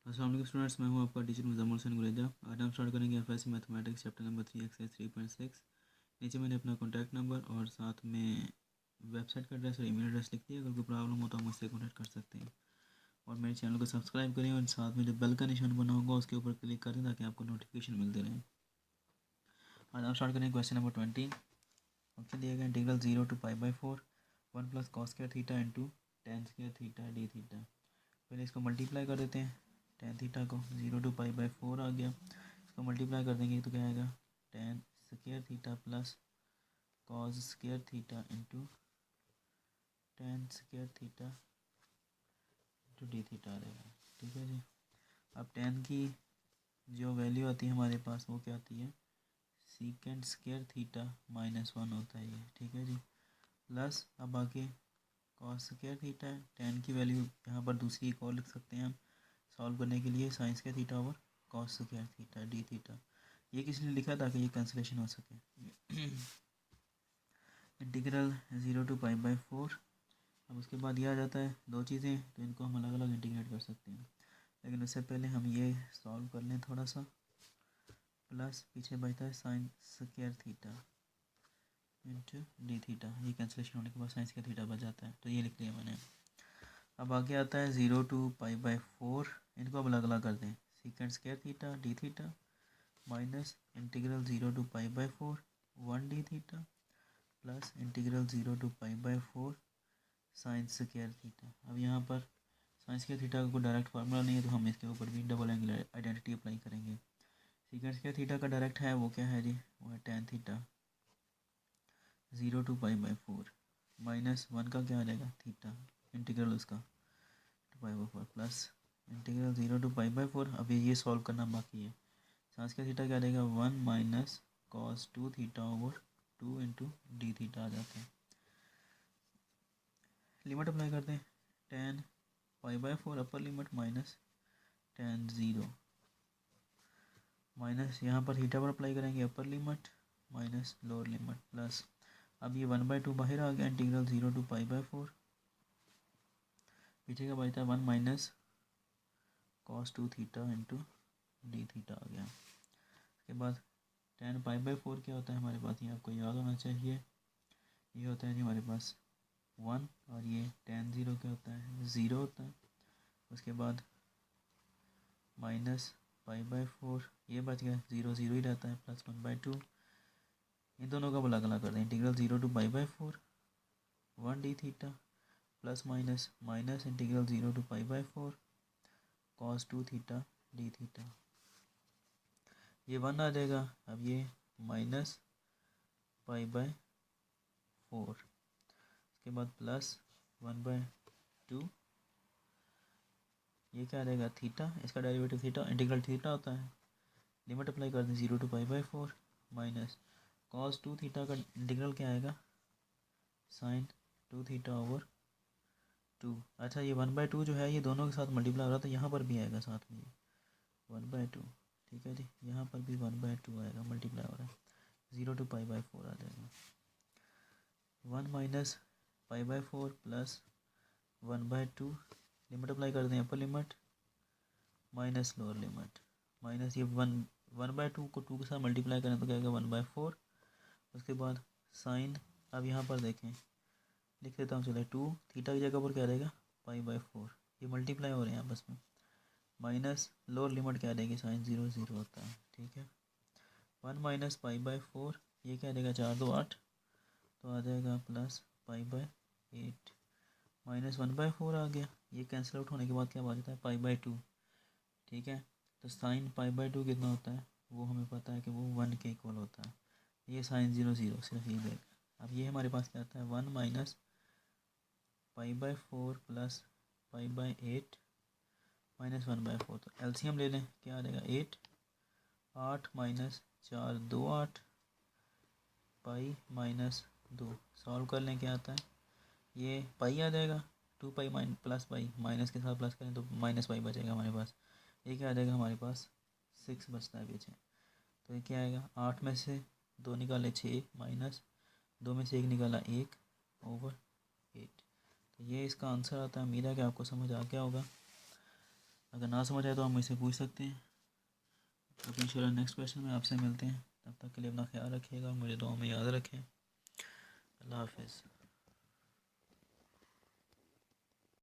अस्सलाम वालेकुम स्टूडेंट्स, मैं हूं आपका टीचर मुज़म्मिल हुसैन गुरेजा। आज हम स्टार्ट करेंगे FSc mathematics chapter number 3 exercise 3.6। नीचे मैंने अपना कॉन्टैक्ट नंबर और साथ में वेबसाइट का एड्रेस और ईमेल एड्रेस लिख दिया। अगर कोई प्रॉब्लम हो तो आप मुझसे कॉन्टैक्ट कर सकते हैं। और मेरे चैनल को सब्सक्राइब करें और साथ में जो बेल का निशान बना होगा उसके ऊपर क्लिक करें ताकि आपको नोटिफिकेशन मिलते रहें। आज हम स्टार्ट करेंगे क्वेश्चन नंबर 20। ऑप्शन दिया गया integral 0 to π/4 1 + cos² theta into tan² theta D theta. पहले इसको मल्टीप्लाई कर देते हैं। tan थीटा को 0 to π/4 आ गया, इसको मल्टीप्लाई कर देंगे तो क्या आएगा tan² theta plus cos² theta into tan² theta into D theta आ जाएगा। ठीक है जी। अब tan की जो वैल्यू आती है हमारे पास वो क्या आती है sec² थीटा -1 होता है ये। ठीक है जी। प्लस अब आगे cos² थीटा है, tan की वैल्यू यहाँ पर दूसरी एक और लिख सकते हैं हम सॉल्व करने के लिए sin² theta over cos² theta D theta. ये किस लिए लिखा ताकि ये कैंसिलेशन हो सके। Integral 0 to π/4। अब उसके बाद ये आ जाता है दो चीज़ें, तो इनको हम अलग अलग इंटीग्रेट कर सकते हैं, लेकिन उससे पहले हम ये सॉल्व कर लें थोड़ा सा। प्लस पीछे बचता है sin² theta into D theta. ये कैंसिलेशन होने के बाद sin² थीटा बच जाता है, तो ये लिख लिया मैंने। अब आगे आता है 0 to π/4। इनको अब अलग अलग कर दें। sec² theta D theta minus integral 0 to π/4 1 D theta plus integral 0 to π/4 sin² theta. अब यहाँ पर sin² थीटा का कोई डायरेक्ट फार्मूला नहीं है, तो हम इसके ऊपर भी डबल एंगल आइडेंटिटी अप्लाई करेंगे। sec² थीटा का डायरेक्ट है वो क्या है जी, वो है tan थीटा 0 to π/4 -1 का क्या आ जाएगा थीटा इंटीग्रल उसका π/4 प्लस इंटीग्रल 0 to π/4। अभी ये सॉल्व करना बाकी है। sin² थीटा क्या आ जाएगा 1 - cos² theta over 2 into D theta आ जाता है। लिमिट अप्लाई करते हैं। tan π/4 upper limit minus tan 0 minus यहाँ पर थीटा पर अप्लाई करेंगे upper limit minus lower limit plus अब ये 1/2 बाहर आ गया। इंटीग्रल 0 to π/4 पीछे का बचता है 1 - cos² theta into D theta आ गया। उसके बाद tan π/4 क्या होता है हमारे पास, ये आपको याद होना चाहिए। ये होता है जी हमारे पास 1 और ये tan 0 क्या होता है 0 होता है। उसके बाद -π/4 ये बच गया 0 0 ही रहता है प्लस 1/2। इन दोनों का अलग अलग कर दें। Integral 0 to π/4 1 D theta plus minus integral 0 to π/4 cos² theta D theta. ये 1 आ जाएगा। अब ये -π/4 उसके बाद प्लस 1/2 ये क्या आ जाएगा थीटा, इसका डेरिवेटिव थीटा इंटीग्रल थीटा होता है। लिमिट अप्लाई कर दें 0 to π/4 माइनस cos² थीटा का इंटीग्रल क्या आएगा sin² थीटा ओवर 2। अच्छा ये 1/2 जो है ये दोनों के साथ मल्टीप्लाई हो रहा है, तो यहाँ पर भी आएगा साथ में 1/2। ठीक है जी, यहाँ पर भी 1/2 आएगा मल्टीप्लाई हो रहा है 0 to π/4 आ जाएगा। 1 - π/4 प्लस 1/2 लिमिट अप्लाई कर दें अपर limit minus lower limit minus ये 1/2 को 2 के साथ मल्टीप्लाई करें तो क्या आएगा 1/4। उसके बाद साइन अब यहाँ पर देखें लिख देता हूँ चले 2 थीटा की जगह पर क्या रहेगा π/4। ये मल्टीप्लाई हो रहे हैं आपस में माइनस लोअर लिमिट क्या रहेगी sin 0 0 होता है। ठीक है 1 - π/4 ये क्या रहेगा 4 2 8 तो आ जाएगा प्लस π/8 माइनस 1/4 आ गया। ये कैंसिल आउट होने के बाद क्या बचता है π/2। ठीक है तो साइन π/2 कितना होता है वो हमें पता है कि वो 1 के इक्वल होता है। ये sin 0 0 सिर्फ ये देगा। अब ये हमारे पास क्या आता है 1 - π/4 प्लस π/8 माइनस 1/4। तो एलसीएम ले लें क्या आ जाएगा 8 8 माइनस 4 2 8 पाई माइनस 2 सॉल्व कर लें क्या आता है ये पाई आ जाएगा 2 पाई प्लस पाई माइनस के साथ प्लस करें तो माइनस पाई बचेगा हमारे पास। ये क्या आ जाएगा हमारे पास 6 बचता है पीछे। तो ये क्या आएगा 8 में से 2 निकाले 6 माइनस 2 में से 1 निकाला 1 ओवर 8। तो ये इसका आंसर आता है। उम्मीद है कि आपको समझ आ गया होगा। अगर ना समझ आए तो आप मुझसे पूछ सकते हैं। तो इंशाल्लाह नेक्स्ट क्वेश्चन में आपसे मिलते हैं। तब तक के लिए अपना ख्याल रखिएगा, मुझे दुआ में याद रखें। अल्लाह हाफिज़।